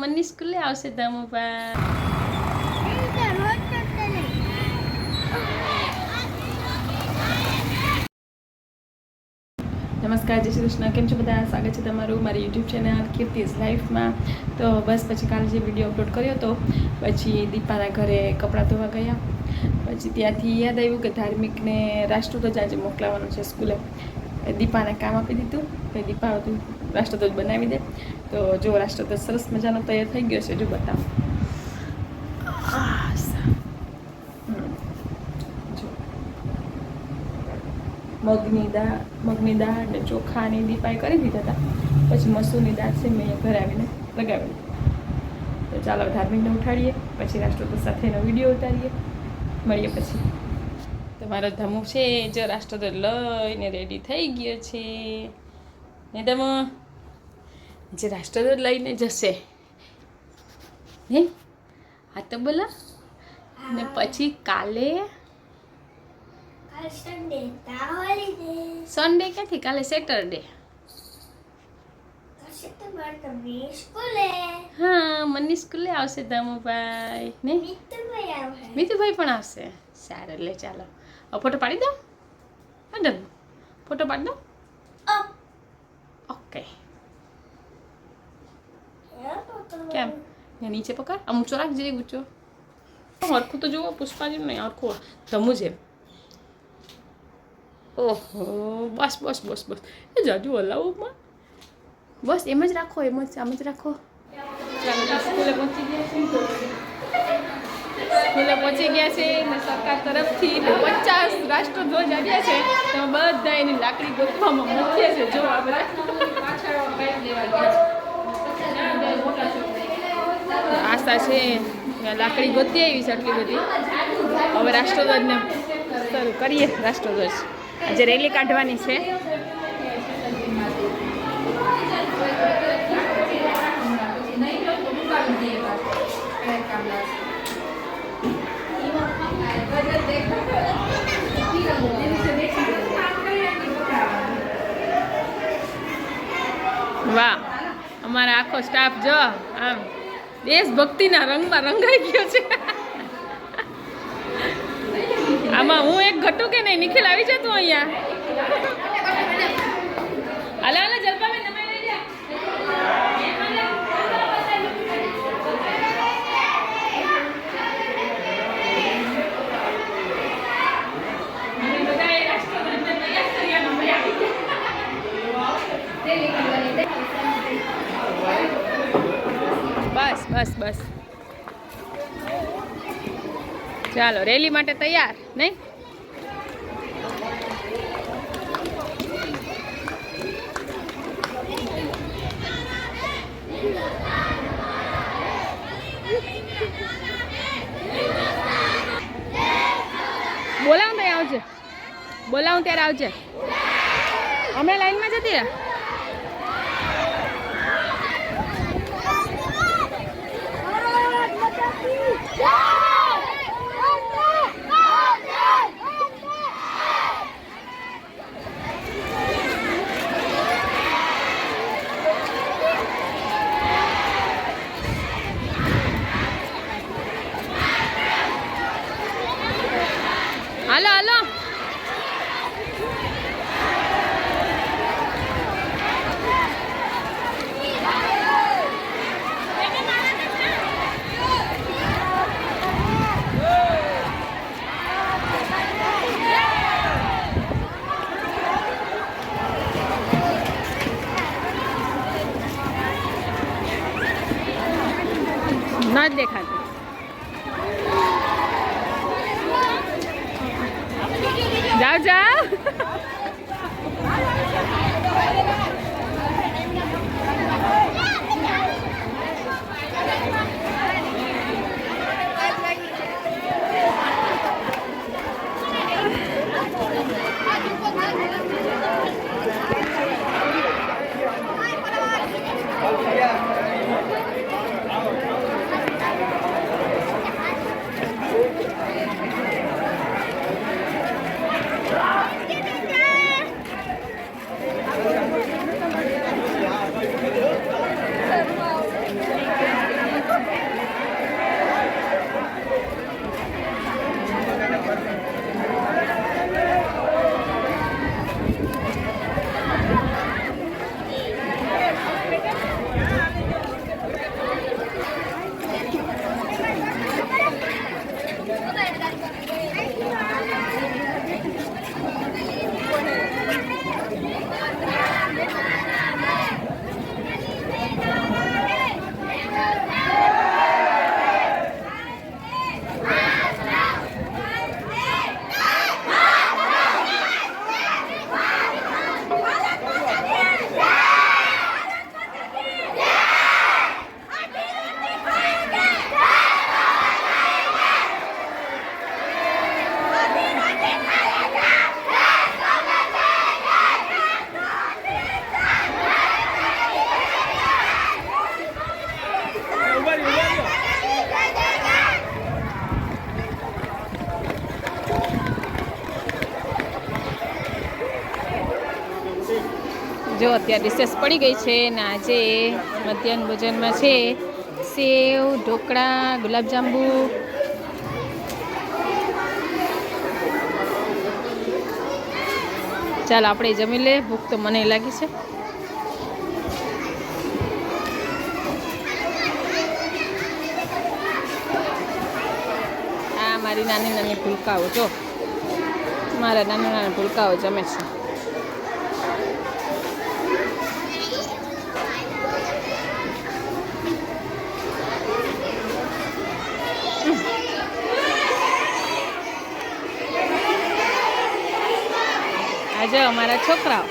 મનની સ્કૂલે આવશે ધમુભા. નમસ્કાર, જય શ્રી કૃષ્ણ. કેમ છો બધા? સ્વાગત છે તમારું મારી યુટ્યુબ ચેનલ કીર્તિઝ લાઈફમાં. તો બસ પછી કાલે જે વિડીયો અપલોડ કર્યો હતો, પછી દીપાના ઘરે કપડાં ધોવા ગયા. પછી ત્યાંથી યાદ આવ્યું કે ધાર્મિકને રાષ્ટ્રધ્વજ આજે મોકલાવાનો છે સ્કૂલે. દીપાને કામ આપી દીધું કે દીપા હતું રાષ્ટ્રધ્વજ બનાવી દે. તો જો રાષ્ટ્રધ્વજ સરસ મજાનો તૈયાર થઈ ગયો છે. જો બતાવો. મગની દાળ ને ચોખાની દીપાએ કરી દીધા હતા. પછી મસૂરની દાળ છે મેં ઘરે આવીને લગાવી. તો ચાલો ધાર્મિકને ઉઠાડીએ, પછી રાષ્ટ્રધ્વજ સાથેનો વિડીયો ઉતારીએ. મળીએ પછી. તમારો ધમુ છે જો રાષ્ટ્રધ્વજ લઈને રેડી થઈ ગયો છે ને. ધમુ જે રાષ્ટ્રધ્વજ લઈને જશે હે હા તો બોલો. ને પછી કાલે સન્ડે ક્યાંથી? કાલે સેટરડે. હા, મનની સ્કૂલે આવશે ધમુભાઈ ને મીતુભાઈ પણ આવશે. સારું, લે ચાલો ફોટો પાડી દો. હા ધમુ, ફોટો પાડી દો. ઓકે. કેમ નીચે પકડ, આમ ઊંચો રાખ, જઈ ઊંચો. હરખું તો જુઓ, પુષ્પા જેમ નહીં, હરખું ધમુ જેમ. ઓહો, બસ બસ બસ બસ. એ જાજુ હલાવું. બસ એમ જ રાખો, એમ જ આમ જ રાખો. સ્કૂલે પહોંચી ગયા છે ને સરકાર તરફથી 50 રાષ્ટ્રધ્વજ આવ્યા છે. તો બધા એની લાકડી ગોતવામાં મુખ્ય છે. જો આ બધા આશા છે લાકડી ગોતી આવી છે આટલી બધી. હવે રાષ્ટ્રધ્વજને શરૂ કરીએ. રાષ્ટ્રધ્વજ આજે રેલી કાઢવાની છે. વાહ, અમારા આખો સ્ટાફ જો આમ દેશભક્તિના રંગમાં રંગાઈ ગયો છે. આમાં હું એક ઘટું કે નહીં? નિખિલ આવી જા તું અહીંયા. હાલો હાલો જલપાબેન, તમે લઈ જા. બસ બસ બસ, ચાલો રેલી માટે તૈયાર નહીં? બોલાવું તો આવજે, બોલાવું ત્યારે આવજે. હમણાં લાઈનમાં જતી રહે. હાલો હાલો. ના જ દેખાતું. જાઓ જાઓ. જો અત્યારે રિસેસ પડી ગઈ છે ને આજે મધ્યાહન ભોજનમાં છે સેવ, ઢોકળા, ગુલાબજાંબુ. ચાલ આપણે જમી લે, ભૂખ તો મને લાગી છે. આ મારી નાની નાની ભૂલકાઓ જો, મારા નાના નાના ભૂલકાઓ જમે છે. આજે અમારા છોકરાઓ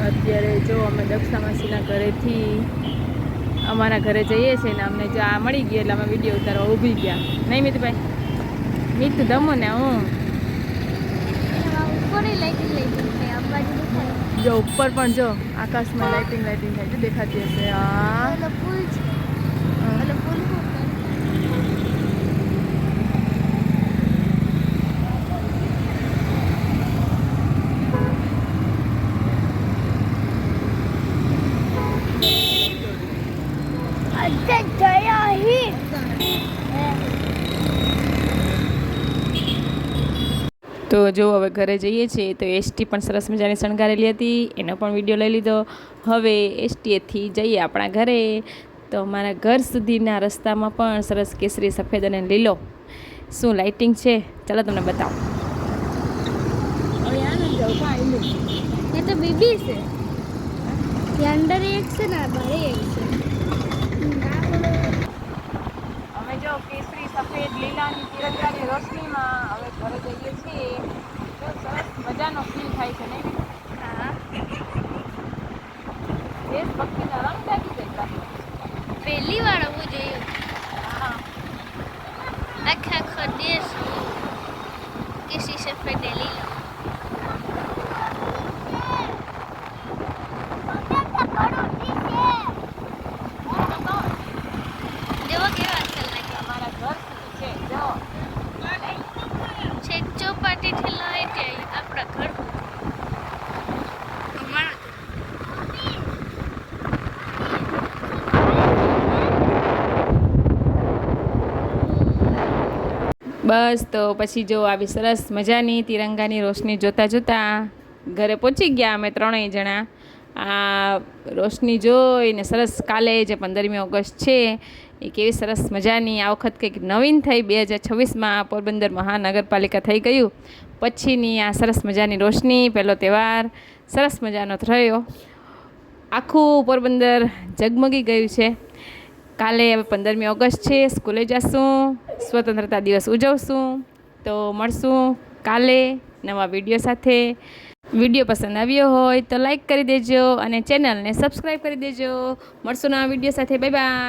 અત્યારે જો અમે દક્ષા માસીના ઘરેથી અમારા ઘરે જઈએ છીએ ને અમને જો આ મળી ગયું એટલે અમે વિડીયો ઉતારવા ઊભી ગયા. નહીં મિતભાઈ? મિત ધમો ને હું જો ઉપર પણ જો આકાશમાં લાઇટિંગ થાય છે, દેખાતી હશે. હા તો જો હવે ઘરે જઈએ છીએ તો એસટી પણ સરસ મજાની શણગારેલી હતી, એનો પણ વિડીયો લઈ લીધો. હવે એસટીએથી જઈએ આપણા ઘરે. તો અમારા ઘર સુધીના રસ્તામાં પણ સરસ કેસરી, સફેદ અને લીલો શું લાઇટિંગ છે, ચાલો તમને બતાવો. ये तो बीबी से ये अंदर एक से ना बाहर एक से અમે જો કેસરી, સફેદ, લીલાની તિરંગાની રોશનીમાં હવે ઘરે જઈએ છીએ. તો સરસ મજાનો ફીલ થાય છે નહીં? हाँ દેશભક્તિના રંગ લાગી જાય. पहली बार वो जो હા आखा आखा देश किसी से फेडेली लो देखो क्या बात चल रही है અમારા ઘર સુધી છે જો. छेक चौपाटी થી લઈ જાય આપણા ઘર અમારા બસ તો પછી જો આવી સરસ મજાની તિરંગાની રોશની જોતા જોતા ઘરે પહોંચી ગયા અમે ત્રણેય જણા. આ રોશની જોઈને સરસ કાલે જે 15મી ઓગસ્ટ છે એ કેવી સરસ મજાની આ વખત કંઈક નવીન થઈ 2026માં પોરબંદર મહાનગરપાલિકા થઈ ગયું પછીની આ સરસ મજાની રોશની પહેલો તહેવાર સરસ મજાનો થયો. આખું પોરબંદર ઝગમગી ગયું છે. કાલે હવે 15મી ઓગસ્ટ છે, સ્કૂલે જઈશું, સ્વતંત્રતા દિવસ ઉજવશું. તો મળશું કાલે નવા વિડીયો સાથે. વિડીયો પસંદ આવ્યો હોય તો લાઈક કરી દેજો અને ચેનલને સબસ્ક્રાઈબ કરી દેજો. મળશું નવા વિડીયો સાથે. Bye bye.